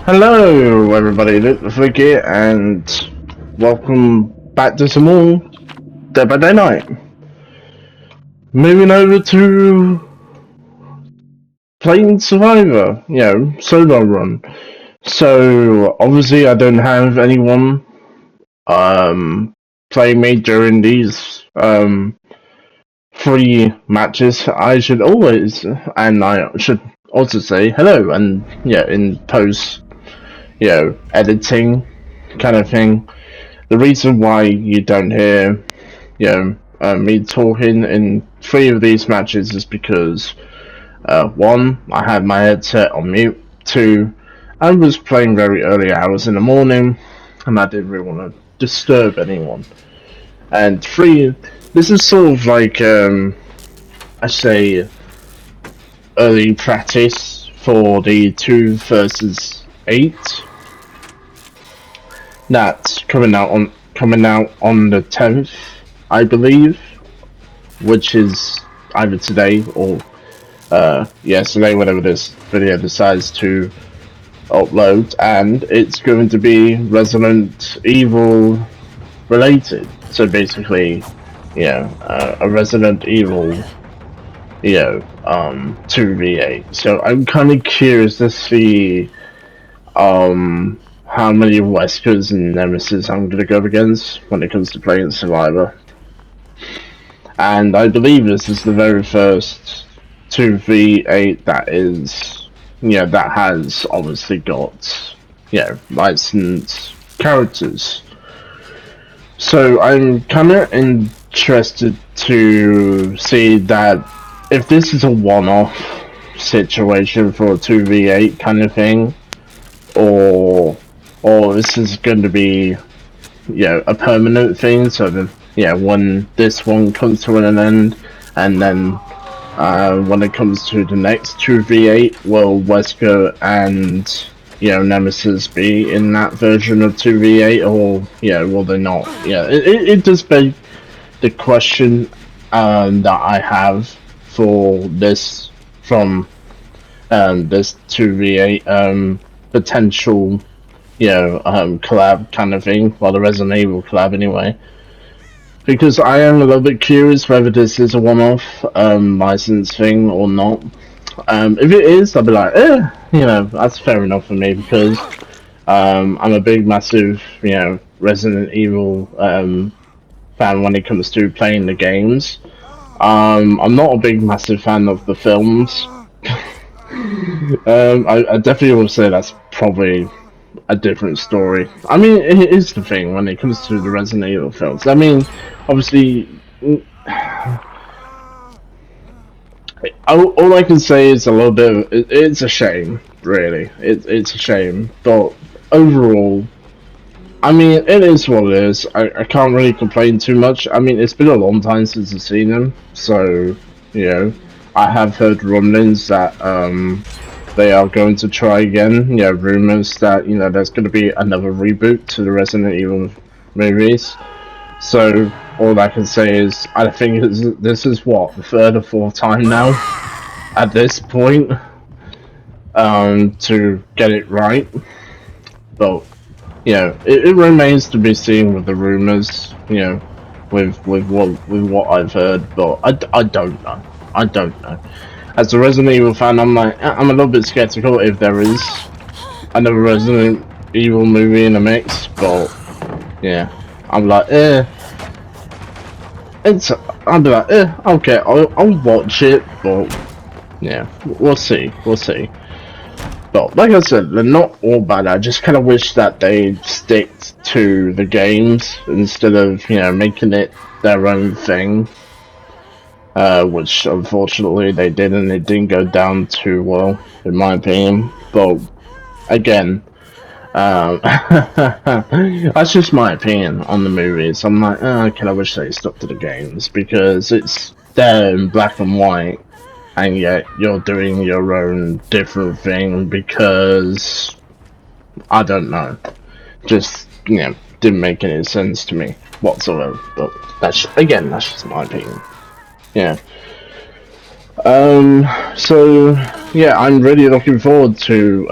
Hello, everybody. Luke the Freak here, and welcome back to some more Dead by Daylight. Moving over to playing Survivor, solo run. So obviously, I don't have anyone playing me during these free matches. I should always, and I should also say hello, and in post, editing kind of thing. The reason why you don't hear, me talking in 3 of these matches is because, 1, I had my headset on mute, 2, I was playing very early hours in the morning, and I didn't really want to disturb anyone. And 3, this is sort of like, I say, early practice for the 2 versus 8. That's coming out on the 10th, I believe, which is either today or yesterday, whenever this video decides to upload, and it's going to be Resident Evil related. So basically, a Resident Evil, 2v8. So I'm kind of curious to see, how many Weskers and Nemesis I'm going to go against when it comes to playing Survivor. And I believe this is the very first 2v8 that is, that has obviously got, licensed characters. So I'm kind of interested to see that if this is a one-off situation for a 2v8 kind of thing, or this is going to be, a permanent thing, so that, when this one comes to an end, and then, when it comes to the next 2v8, will Wesker and, Nemesis be in that version of 2v8, or, will they not? It does beg the question, that I have for this, from, this 2v8, potential, collab kind of thing, well, the Resident Evil collab anyway, because I am a little bit curious whether this is a one-off license thing or not. If it is, I'll be like, that's fair enough for me, because I'm a big, massive, Resident Evil fan when it comes to playing the games. I'm not a big, massive fan of the films. I definitely will say that's probably a different story. I mean, it is the thing when it comes to the Resident Evil films. I mean, obviously, all I can say is a little bit of, it's a shame, really. It's a shame, but overall, I mean, it is what it is. I can't really complain too much. I mean, it's been a long time since I've seen them, so, I have heard rumblings that, they are going to try again. Rumors that, there's going to be another reboot to the Resident Evil movies. So, all I can say is, I think this is what, the 3rd or 4th time now, at this point, to get it right. But, it remains to be seen with the rumors, with what I've heard, but I don't know. I don't know. As a Resident Evil fan, I'm a little bit skeptical if there is another Resident Evil movie in the mix, but yeah, I'm like, I'll be like, okay, I'll watch it, but yeah, we'll see. But like I said, they're not all bad. I just kind of wish that they stick to the games instead of, making it their own thing. Which unfortunately they didn't. It didn't go down too well, in my opinion. But again, that's just my opinion on the movies. I'm like, I wish they stuck to the games, because it's there in black and white, and yet you're doing your own different thing because I don't know, just didn't make any sense to me whatsoever. But that's just my opinion. Yeah. So yeah, I'm really looking forward to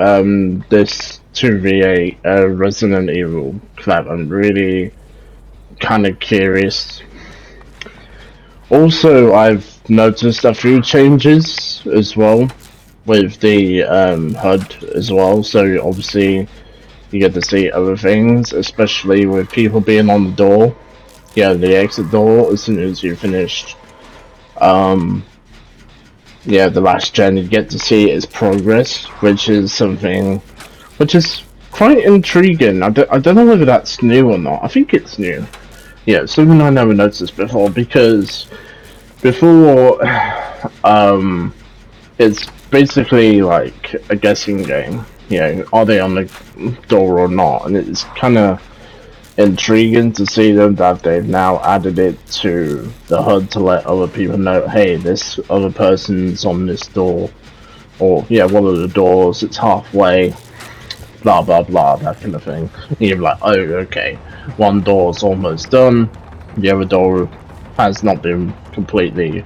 this 2v8 Resident Evil that I'm really kind of curious. Also, I've noticed a few changes as well with the HUD as well. So obviously you get to see other things, especially with people being on the door. Yeah, the exit door as soon as you finished. Yeah, the last gen, you get to see its progress, which is something which is quite intriguing. I don't know whether that's new or not. I think it's new. Yeah, something I never noticed before, because before, it's basically like a guessing game. You know, are they on the door or not? And it's kind of intriguing to see them that they've now added it to the HUD to let other people know, hey, this other person's on this door, or yeah, one of the doors, it's halfway, blah blah blah, that kind of thing. And you're like, oh, okay, one door's almost done, the other door has not been completely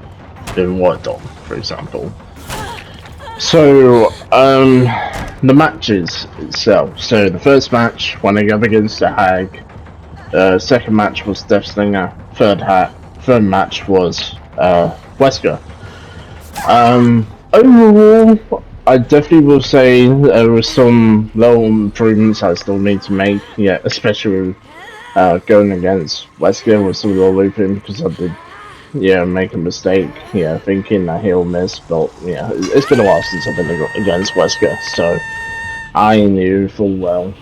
been worked on, for example. So, the matches itself. So the first match, when I go up against the Hag, second match was Deathslinger, third match was Wesker. Overall, I definitely will say there were some little improvements I still need to make. Yeah, especially going against Wesker with some of the looping, because I did make a mistake. Yeah, thinking that he'll miss, but yeah, it's been a while since I've been against Wesker, so I knew full well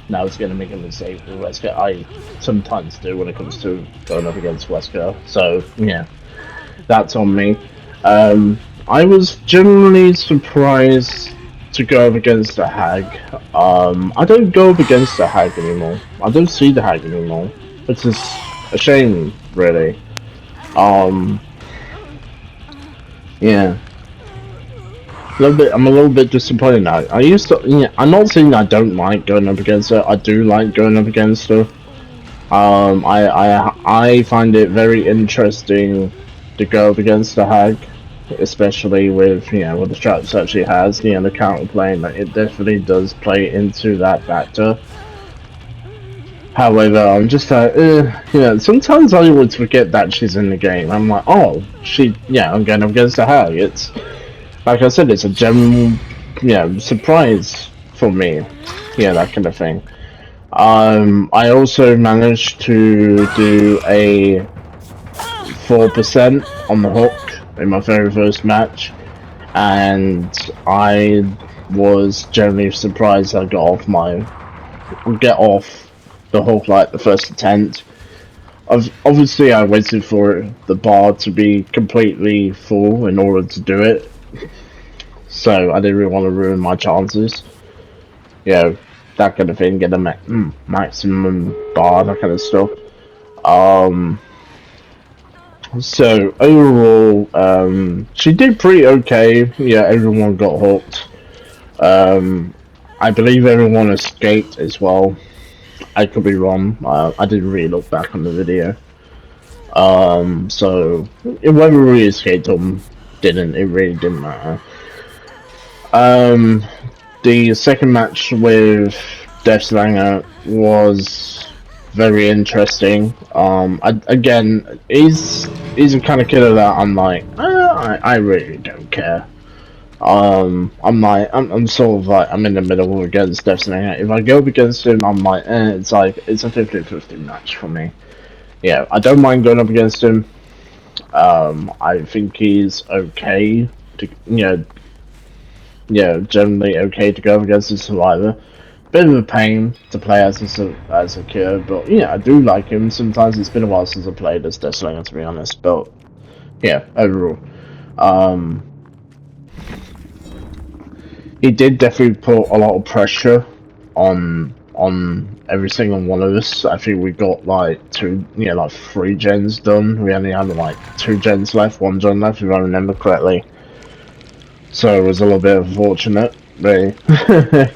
that I was going to make a mistake with Wesker. I sometimes do when it comes to going up against Wesker, so yeah, that's on me. I was generally surprised to go up against the Hag. I don't go up against the Hag anymore. I don't see the Hag anymore, which is a shame, really. Yeah. I'm a little bit disappointed now. I used to, yeah, I'm not saying I don't like going up against her. I do like going up against her. I find it very interesting to go up against the Hag, especially with with the straps that she has, the counterplaying. Like, it definitely does play into that factor. However, I'm just like, sometimes I always forget that she's in the game. I'm like, oh, I'm going up against the Hag. It's, like I said, it's a general, surprise for me. Yeah, that kind of thing. I also managed to do a 4% on the hook in my very first match, and I was generally surprised I get off the hook like the first attempt. Obviously, I waited for the bar to be completely full in order to do it, so I didn't really want to ruin my chances. That kind of thing, get a maximum bar, that kind of stuff. So overall, she did pretty okay. Yeah, everyone got hooked. I believe everyone escaped as well. I could be wrong. I didn't really look back on the video. So whether we escaped or didn't, it really didn't matter. The second match with Deathslinger was very interesting. Again, he's a kind of killer that I'm like, I really don't care. I'm sort of like, I'm in the middle against Deathslinger. If I go up against him, I'm like, it's like, it's a 50-50 match for me. Yeah, I don't mind going up against him. I think he's okay to, generally okay to go up against a survivor. Bit of a pain to play as a kid, but yeah, I do like him. Sometimes it's been a while since I played as Deathslinger, to be honest, but yeah, overall. He did definitely put a lot of pressure on every single one of us. I think we got like 3 gens done. We only had like 2 gens left, 1 gen left, if I remember correctly. So it was a little bit unfortunate. Really.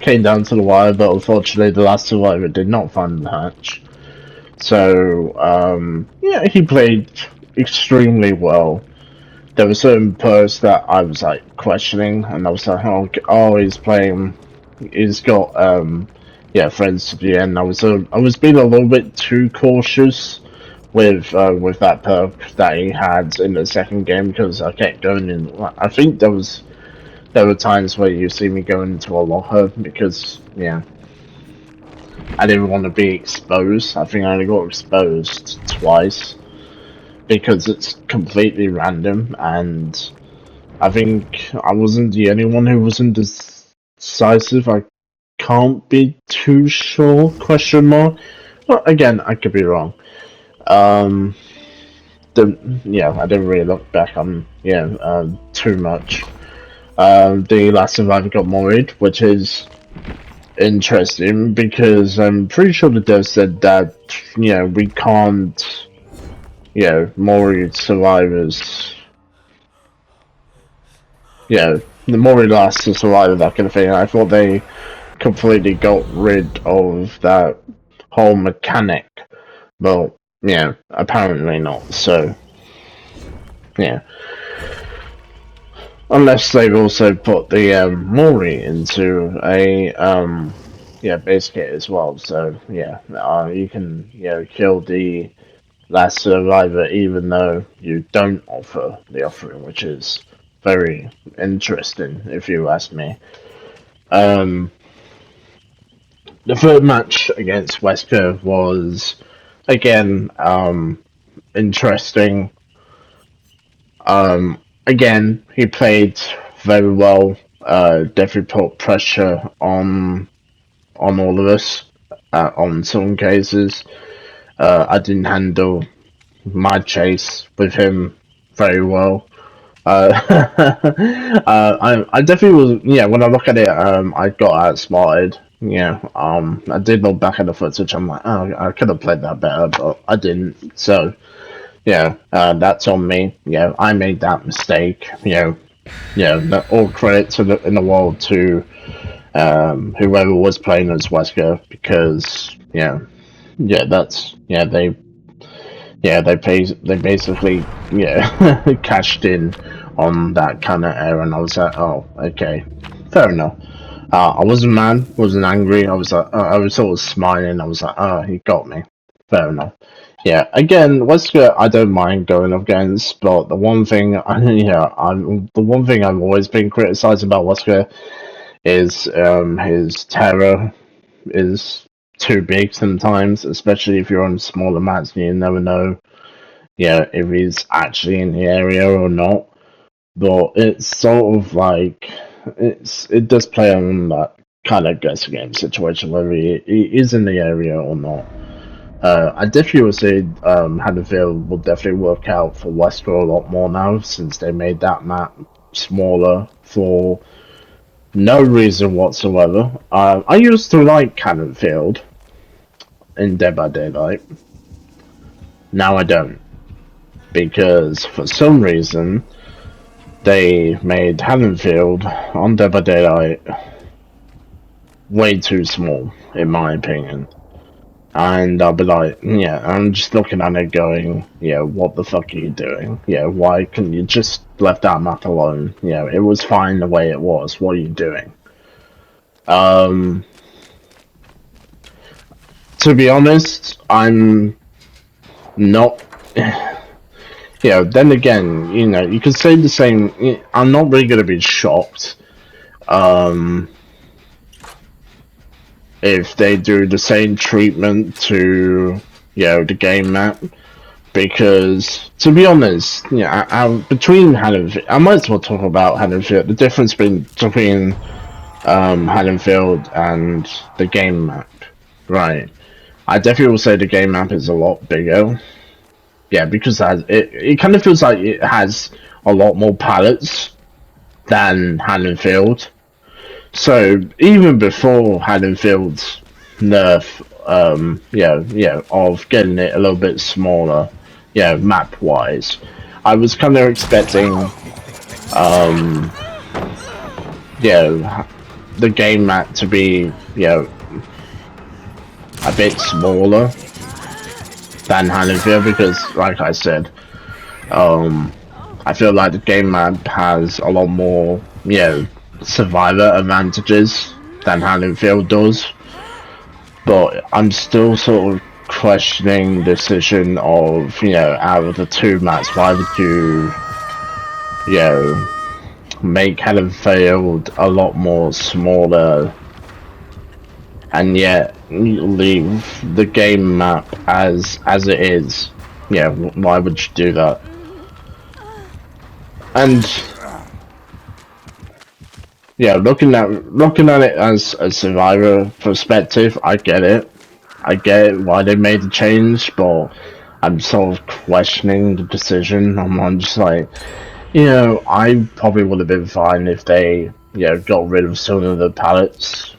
Came down to the wire, but unfortunately the last survivor did not find the hatch. So, he played extremely well. There were certain perks that I was like questioning, and I was like, oh, he's got yeah, friends to the end. I was being a little bit too cautious with that perk that he had in the second game because I kept going in. I think there were times where you see me going into a locker because yeah, I didn't want to be exposed. I think I only got exposed twice because it's completely random, and I think I wasn't the only one who wasn't decisive. I can't be too sure. Question mark. But again, I could be wrong. Um, yeah, I didn't really look back on too much. The last survivor got married, which is interesting because I'm pretty sure the dev said that we can't marry survivors. The more lasts the survivor, that kind of thing. I thought they completely got rid of that whole mechanic, but yeah, apparently not. So yeah, unless they've also put the Mori into a base kit as well. So yeah, you can kill the last survivor even though you don't offer the offering, which is very interesting if you ask me. The third match against wesker was again interesting. Again, he played very well. Definitely put pressure on all of us. On some cases, I didn't handle my chase with him very well. I definitely was. Yeah, when I look at it, I got outsmarted. Yeah, I did look back at the footage. I'm like, oh, I could have played that better, but I didn't. So, yeah, that's on me. Yeah, I made that mistake. All credit to in the world to whoever was playing as Wesker because they basically cashed in on that kind of error, and I was like, oh, okay, fair enough. I wasn't mad, wasn't angry. I was like, I was sort of smiling. I was like, oh, he got me. Fair enough. Yeah, again, Wesker, I don't mind going up against, but the one thing, the one thing I've always been criticized about Wesker is his terror is too big sometimes, especially if you're on smaller maps and you never know, if he's actually in the area or not. But it's sort of like it does play on that kind of guess game situation whether he is in the area or not. I definitely would say Haddonfield will definitely work out for Wesker a lot more now since they made that map smaller for no reason whatsoever. I used to like Haddonfield in Dead by Daylight. Now I don't. Because for some reason they made Haddonfield on Dead by Daylight way too small, in my opinion. And I'll be like, yeah, I'm just looking at it going, what the fuck are you doing? Why couldn't you just left that map alone? It was fine the way it was. What are you doing? To be honest, I'm not. Then again, you could say the same. I'm not really gonna be shocked. If they do the same treatment to the game map, because to be honest, between Haddonfield, I might as well talk about Haddonfield. The difference between Haddonfield and the game map, right? I definitely will say the game map is a lot bigger. Yeah, because it kind of feels like it has a lot more pallets than Haddonfield. So even before Haddonfield's nerf, of getting it a little bit smaller, map wise, I was kind of expecting, the game map to be, a bit smaller than Haddonfield because, like I said, I feel like the game map has a lot more, survivor advantages than Haddonfield does. but I'm still sort of questioning the decision of, you know, out of the two maps, why would you know, make Haddonfield a lot more smaller and yet leave the game map as it is? Yeah, why would you do that? And yeah, looking at it as a survivor perspective, I get it. I get why they made the change, but I'm sort of questioning the decision. I'm just like, you know, I probably would have been fine if they, you know, got rid of some of the pallets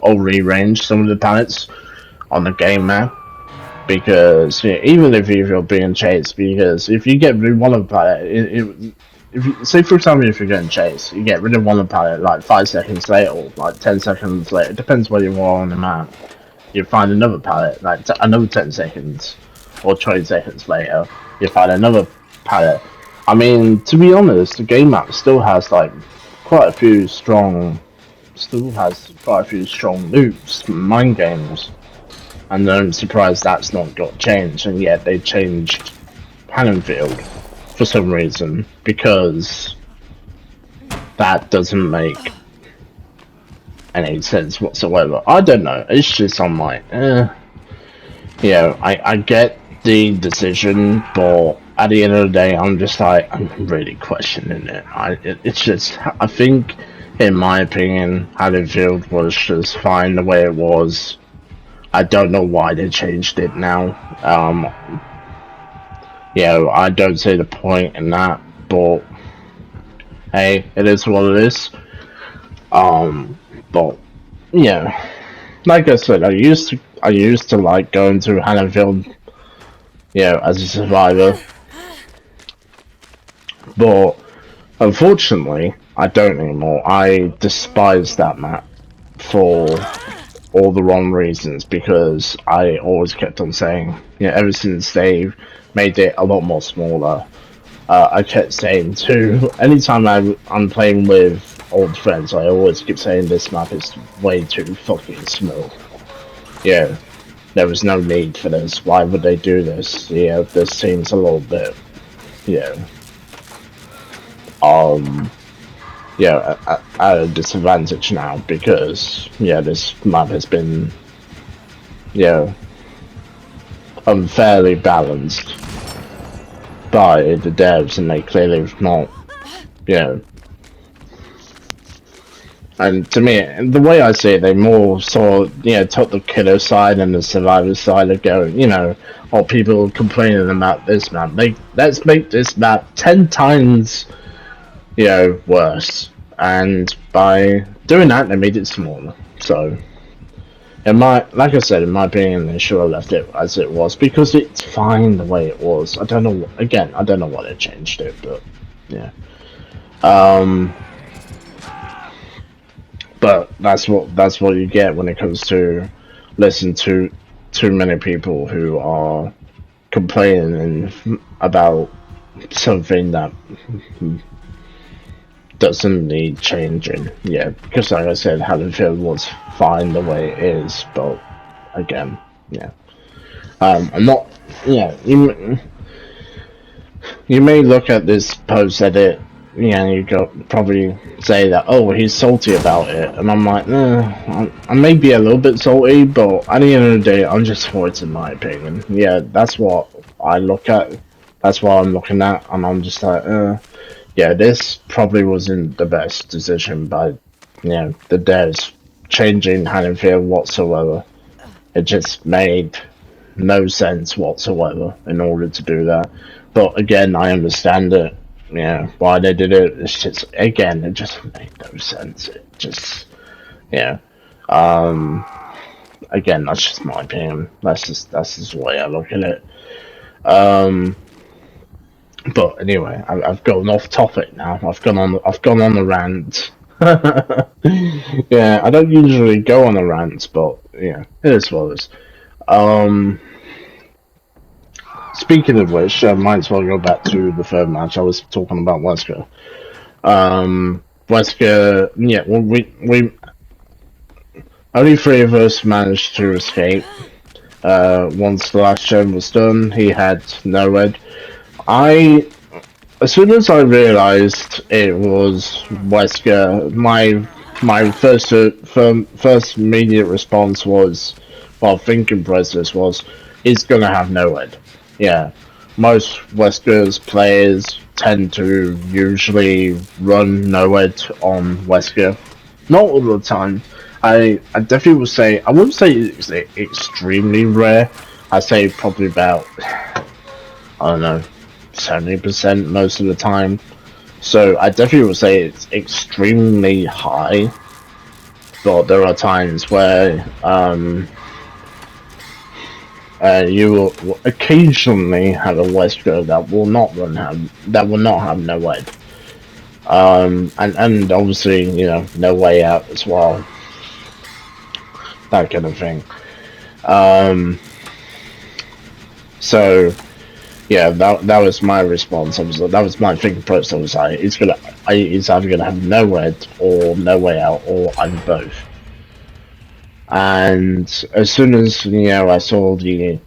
or rearranged some of the pallets on the game map. Because, you know, even if you're being chased, because if you get rid of one of the pallet, if you, say for example, if you're getting chased, you get rid of one of the pallet like 5 seconds later, or like 10 seconds later, it depends where you are on the map. You find another pallet, like another 10 seconds, or 20 seconds later, you find another pallet. I mean, to be honest, the game map still has like quite a few strong loops, mind games, and I'm surprised that's not got changed, and yet they changed Haddonfield for some reason, because that doesn't make any sense whatsoever. I don't know, it's just I'm like, you know, I get the decision, but at the end of the day, I'm just like, I'm really questioning it. It's just, I think, in my opinion, Haddonfield was just fine the way it was. I don't know why they changed it now. You know, I don't see the point in that, but hey, it is what it is. But yeah, like I said, I used to like going to Haddonfield, you know, as a survivor, but unfortunately, I don't anymore. I despise that map for all the wrong reasons, because I always kept on saying, you know, ever since they've made it a lot more smaller, I kept saying too, anytime I'm playing with old friends, I always keep saying this map is way too fucking small. Yeah, there was no need for this. Why would they do this? Yeah, this seems a little bit, yeah, yeah, at a disadvantage now, because, yeah, this map has been, yeah, unfairly balanced by the devs, and they clearly have not, you know. And to me, the way I see it, they more sort of, you know, took the killer side and the survivor side of going, you know, or people complaining about this map. Let's make this map 10 times, you know, worse. And by doing that, they made it smaller. So, like I said, in my opinion, they should have left it as it was, because it's fine the way it was. I don't know. Again, I don't know why they changed it, but yeah. But that's what you get when it comes to listen to too many people who are complaining about something that doesn't need changing. Yeah, because like I said, Haddonfield was fine the way it is, but again, yeah. I'm not. Yeah, you may look at this post edit, yeah, you got probably say that, oh, he's salty about it, and I'm like, I may be a little bit salty, but at the end of the day, I'm just for it in my opinion. Yeah, that's what I look at. That's what I'm looking at, and I'm just like, yeah, this probably wasn't the best decision by, you know, the devs changing Haddonfield whatsoever. It just made no sense whatsoever in order to do that. But again, I understand it. Yeah, why they did it. It's just, again, it just made no sense. It just, yeah. Again, that's just my opinion. That's just the way I look at it. But anyway, I've gone off topic now. I've gone on a rant. Yeah, I don't usually go on a rant, but yeah, it is what it is. Speaking of which, I might as well go back to the third match. I was talking about wesker. Wesker, yeah, well, only 3 of us managed to escape. Once the last gen was done, he had nowhere. As soon as I realised it was Wesker, my first immediate response was, well, thinking process was, he's gonna have nowhere. Yeah, most Wesker's players tend to usually run nowhere on Wesker. Not all the time. I definitely would say, I wouldn't say it's extremely rare. I'd say probably about, I don't know, 70% most of the time. So I definitely would say it's extremely high. But there are times where you will occasionally have a Wesker that will not have no way. And obviously, you know, no way out as well. That kind of thing. So yeah, that was my response. That was my thinking process. I was like, he's either gonna have no way or no way out, or I'm both. And as soon as I saw the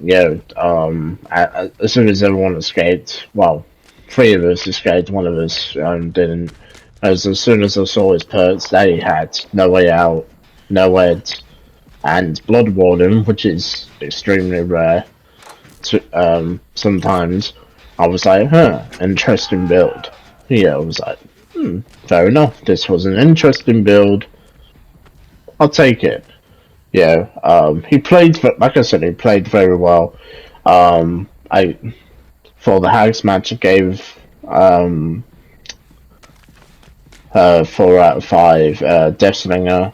as soon as everyone escaped, well, 3 of us escaped, 1 of us didn't. As soon as I saw his perks, they had no way out, no way, and Blood Warden, which is extremely rare. Sometimes I was like, interesting build. Yeah, I was like, fair enough. This was an interesting build. I'll take it. Yeah, he played, like I said, he played very well. I for the Hags match, I gave 4 out of 5. Deathslinger.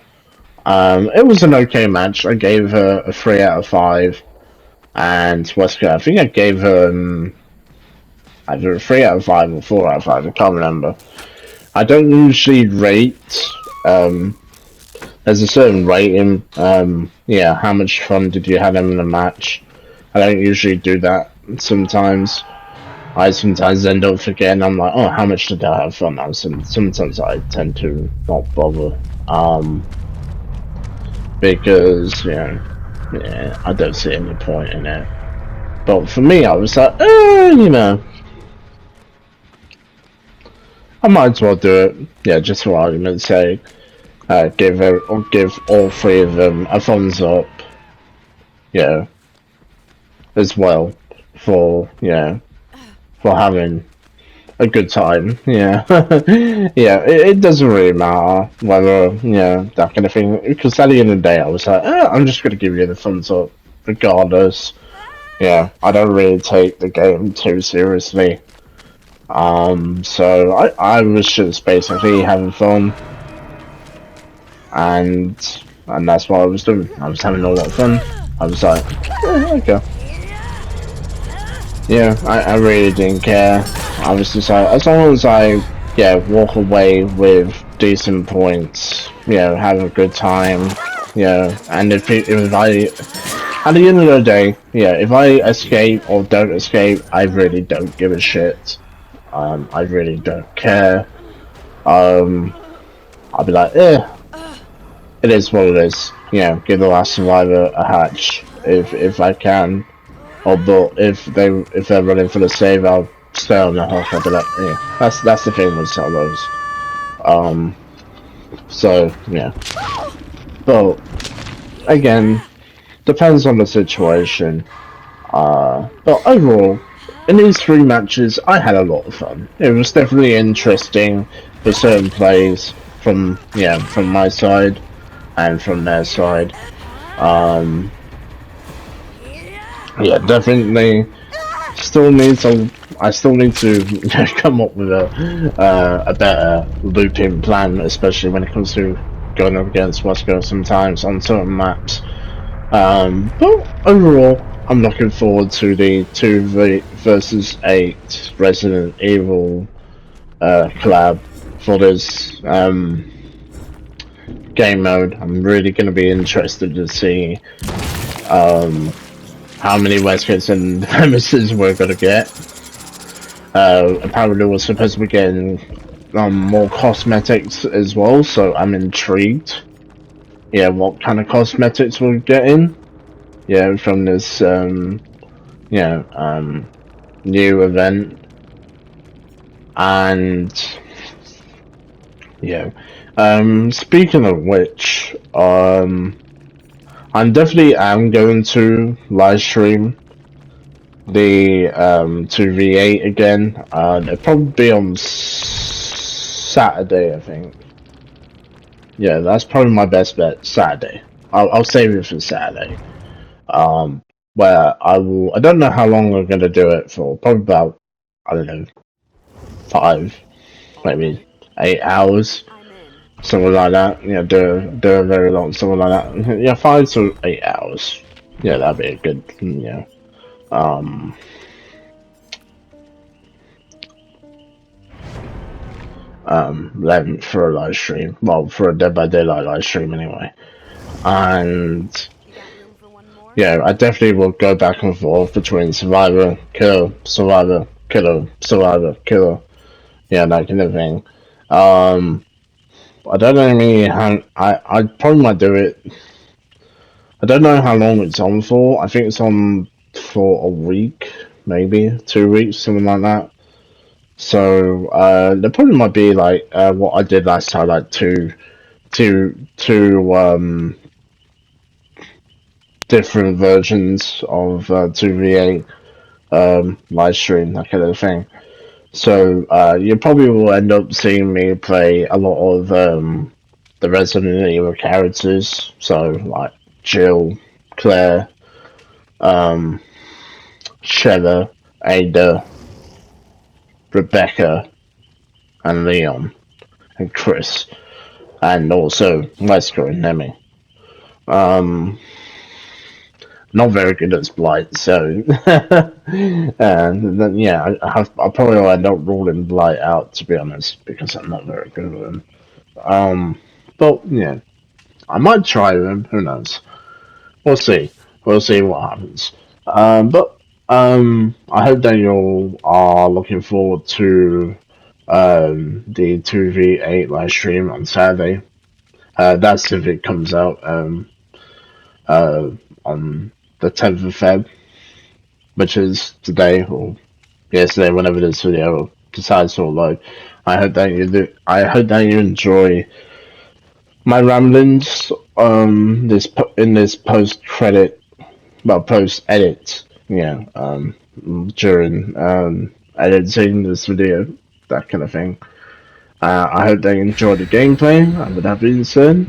It was an okay match. I gave her a 3 out of 5. And Wesker, I think I gave her either a 3 out of 5 or 4 out of 5. I can't remember. I don't usually rate. There's a certain rating. Yeah, how much fun did you have in the match? I don't usually do that. Sometimes I sometimes end up forgetting. I'm like, oh, how much did I have fun? Sometimes I tend to not bother. Because yeah, I don't see any point in it. But for me, I was like, I might as well do it. Yeah, just for argument's sake. Give all 3 of them a thumbs up. Yeah, as well for for having a good time. Yeah, yeah. It doesn't really matter whether that kind of thing. Because at the end of the day, I was like, I'm just gonna give you the thumbs up, regardless. Yeah, I don't really take the game too seriously. So I was just basically having fun, and that's what I was doing. I was having a lot of fun. I was like, okay. Yeah, I really didn't care. I was just like, as long as I walk away with decent points, have a good time, and if I at the end of the day, if I escape or don't escape, I really don't give a shit. I really don't care. I'll be like, it is what it is. Give the last survivor a hatch if I can. But if they're running for the save, I'll stay on the hook. I'll be like, that's the thing with solos. So yeah. But again, depends on the situation. But overall, in these 3 matches, I had a lot of fun. It was definitely interesting for certain plays from my side and from their side. Yeah, definitely. I still need to come up with a better looping plan, especially when it comes to going up against Wesker sometimes on certain maps. But overall, I'm looking forward to the 2 versus 8 Resident Evil collab for this game mode. I'm really going to be interested to see how many Weskers and Nemesis we're going to get. Apparently we're supposed to be getting more cosmetics as well, so I'm intrigued. yeah, what kind of cosmetics we're getting, yeah, from this yeah, new event. And yeah, speaking of which, I'm definitely am going to live stream the 2v8 again. It'll probably be on Saturday, I think. Yeah, that's probably my best bet. Saturday. I'll save it for Saturday. Um, where I will. I don't know how long we're gonna do it for. Probably about, I don't know, 5, maybe 8 hours, something like that. Yeah, do a very long, something like that. Yeah, 5 to 8 hours. Yeah, that'd be a good. Yeah. Um. Length for a live stream. Well, for a Dead by Daylight live stream anyway. And yeah, I definitely will go back and forth between survivor, killer, survivor, killer, survivor, killer. Yeah, that kind of thing. I don't know really how. I probably might do it. I don't know how long it's on for. I think it's on for a week, maybe 2 weeks, something like that. So there probably might be like what I did last time, like two different versions of 2v8 live stream, that kind of thing. So you probably will end up seeing me play a lot of the Resident Evil characters. So like Jill, Claire, um, Shella, Ada, Rebecca, and Leon, and Chris, and also Wesker and Nemi. Um, not very good at Blight, so and then yeah, I'll probably end up ruling Blight out, to be honest, because I'm not very good at him. But yeah, I might try them. Who knows? We'll see. We'll see what happens. But I hope that you all are looking forward to the 2v8 live stream on Saturday. That's if it comes out uh, on the 10th of Feb, which is today or yesterday, whenever this video decides to upload. I hope that you do. I hope that you enjoy my ramblings. In this post credit, well, post edit, yeah. During editing this video, that kind of thing. I hope they enjoyed the gameplay. With that being said,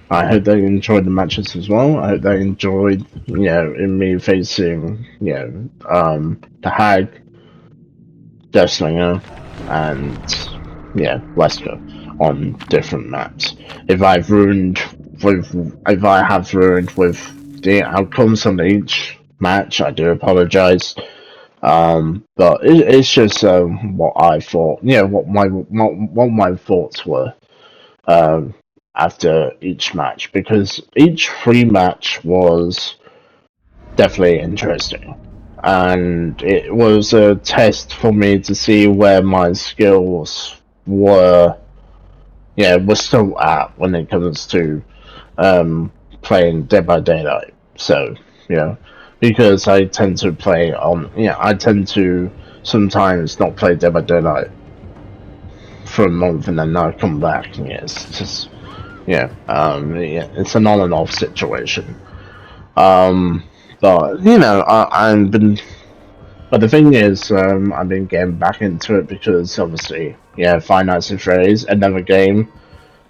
I hope they enjoyed the matches as well. I hope they enjoyed, in me facing, the Hag, Deathslinger, and Wesker on different maps. If I have ruined with the outcomes on each match, I do apologize. But it's just what I thought. What my thoughts were um, after each match, because each free match was definitely interesting, and it was a test for me to see where my skills were. Yeah, were still at when it comes to playing Dead by Daylight. So because I tend to play on, I tend to sometimes not play Dead by Daylight for a month and then I come back. Yeah, it's just it's an on and off situation. But I've been. But the thing is, I've been getting back into it because obviously, Five Nights at Freddy's, another game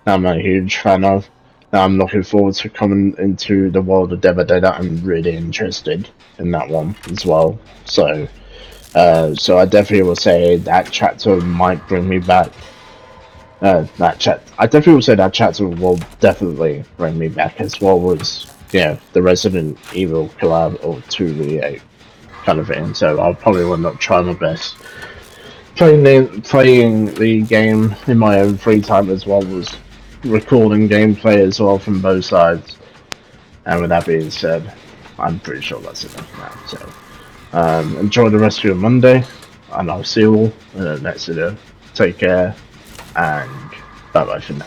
that I'm a huge fan of. Now I'm looking forward to coming into the world of Dead by Daylight. I'm really interested in that one as well. So, so I definitely will say that chapter might bring me back. I definitely will say that chapter will definitely bring me back, as well as the Resident Evil collab or 2v8 kind of thing. So I'll probably end up trying my best playing the game in my own free time, as well as recording gameplay as well from both sides. And with that being said, I'm pretty sure that's enough now. So enjoy the rest of your Monday, and I'll see you all in the next video. Take care, and bye bye for now.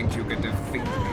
think you can defeat me?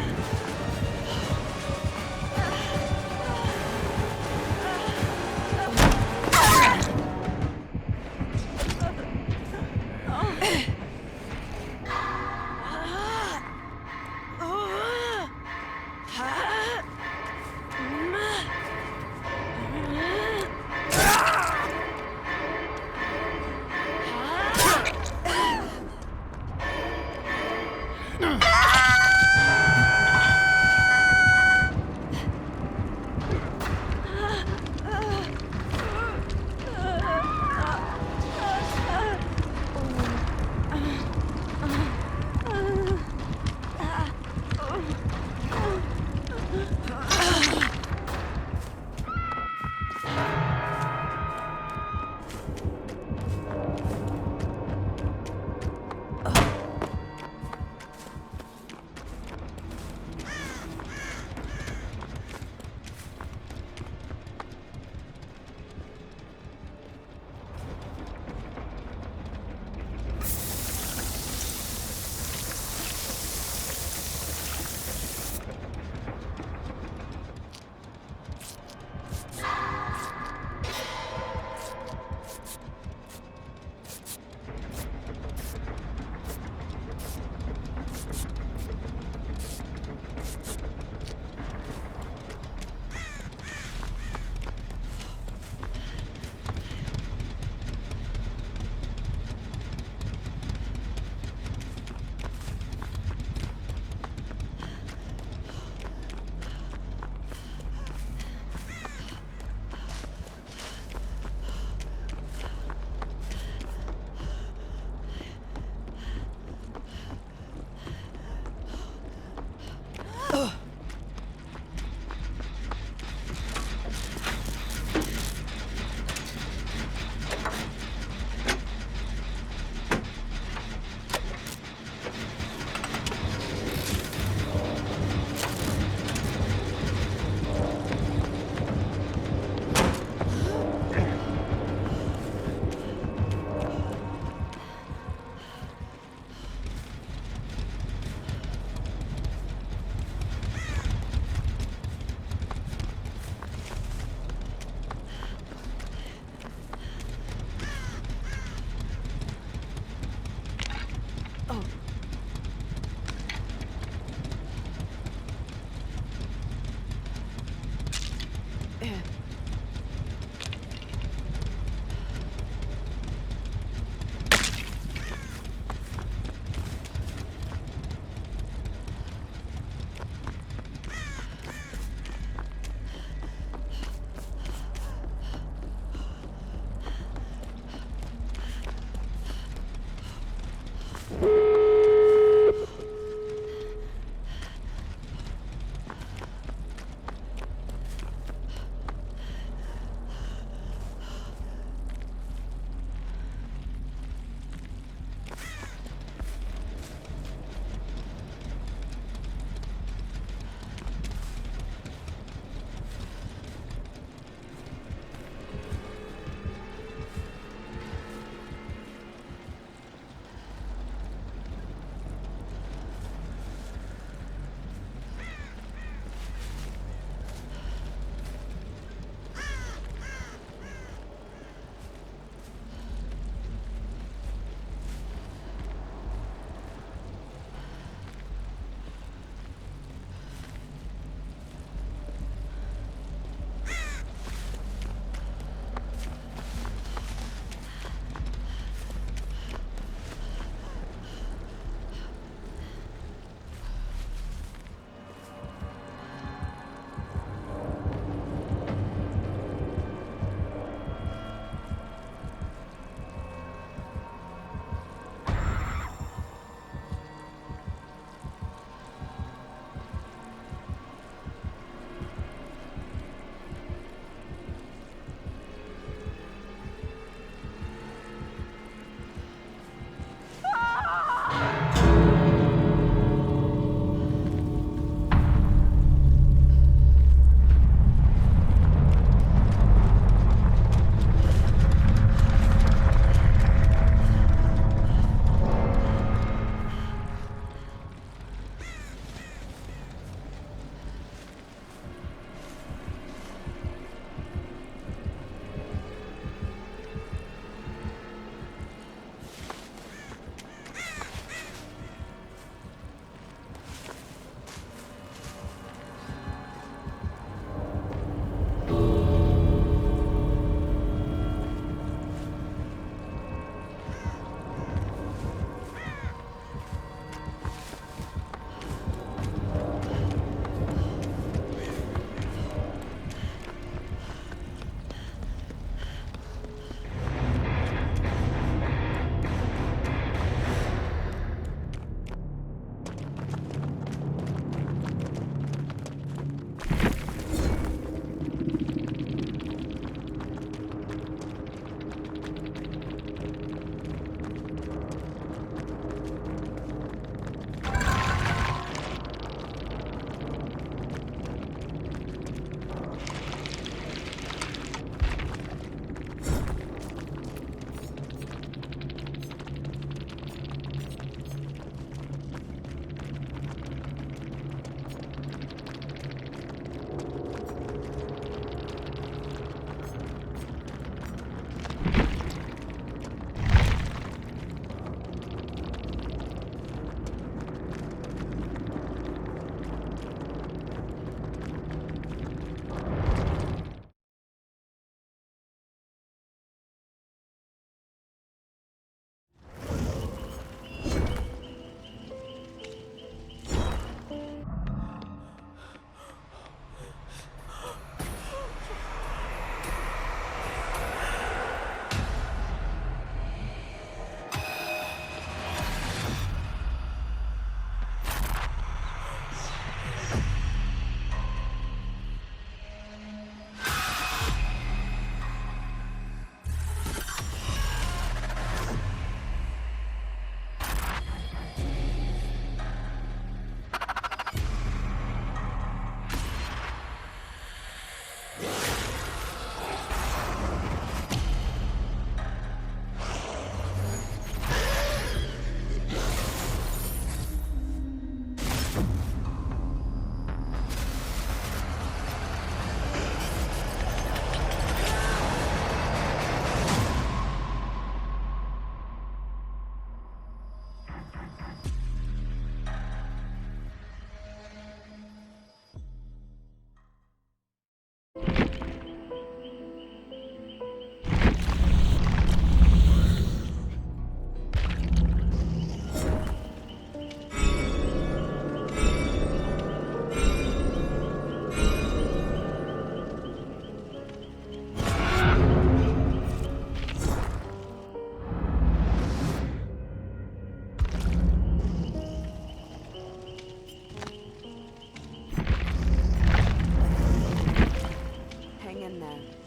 care.